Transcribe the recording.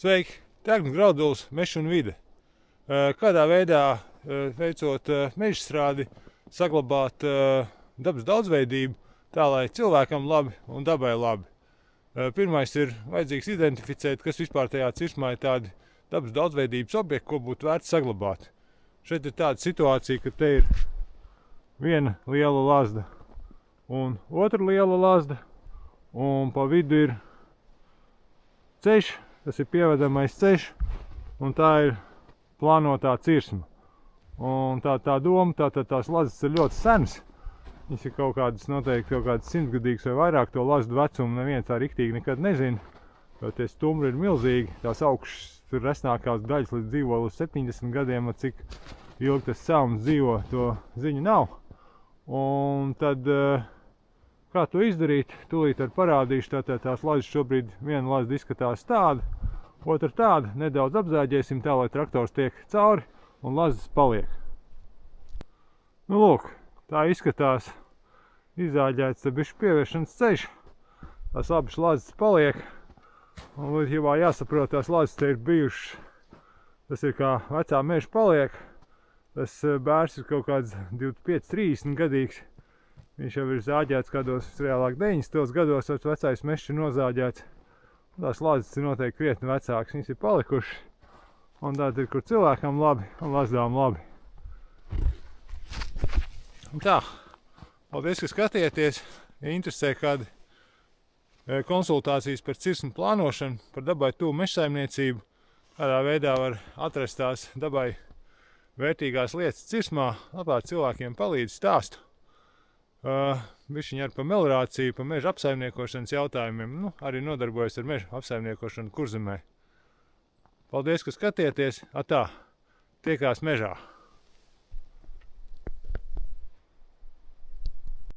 Sveiki! Deguna graudulis, mežs un vide. Kādā veidā, veicot mežstrādi, saglabāt dabas daudzveidību tā, lai cilvēkam labi un dabai labi. Pirmais ir vajadzīgs identificēt, kas vispār tajā cirsmā ir tādi dabas daudzveidības objekti, ko būtu vērts saglabāt. Šeit ir tāda situācija, ka te ir viena liela lazda un otra liela lazda, un pa vidu ir ceļš, tas ir pievedamais ceļš, un tā ir plānotā cirsma. Un tā doma, tās lazdas ir ļoti senas. Viņas ir kaut kādas simtgadīgas vai vairāk to lazdu vecumu, neviens tā riktīgi nekad nezina, jo tie stumbri ir milzīgi, tās augšas tur resnākās daļas līdz dzīvo līdz 70 gadiem, cik ilgi tas celms dzīvo, to ziņu nav. Un tad, kā to izdarīt, tūlīt ar parādīšu, tātad tās lazdas šobrīd viena lazda izskatās tāda, otra tāda, nedaudz apzāģēsim tā, lai traktors tiek cauri un lazdas paliek. Nu lūk, tā izskatās izzāģēts te bišķi pieviešanas ceļš, tās abas lazdas paliek. Un būtībā jāsaprot, tās lazdas te ir bijušas, tas ir kā vecā meža paliek, tas bērs ir kaut kāds 25-30 gadīgs, viņš jau ir zāģēts kādos reālāk 90. gados, vecais mežs ir nozāģēts, tās lazdas ir noteikti krietni vecākas, viņas ir palikušas, un tāda ir, kur cilvēkam labi un lazdām labi. Un tā, paldies, ka skatieties, ja interesē kādi konsultācijas par cirsmu plānošanu, par dabai tuvu mežsaimniecību, kādā veidā var atrast tās dabai vērtīgās lietas cirsmā, labāk cilvēkiem palīdz stāstu. Bišķiņ ar pa meliorāciju, pa meža apsaimniekošanas jautājumiem, arī nodarbojas ar meža apsaimniekošanu Kurzemē. Paldies, ka skatieties, tiekās mežā!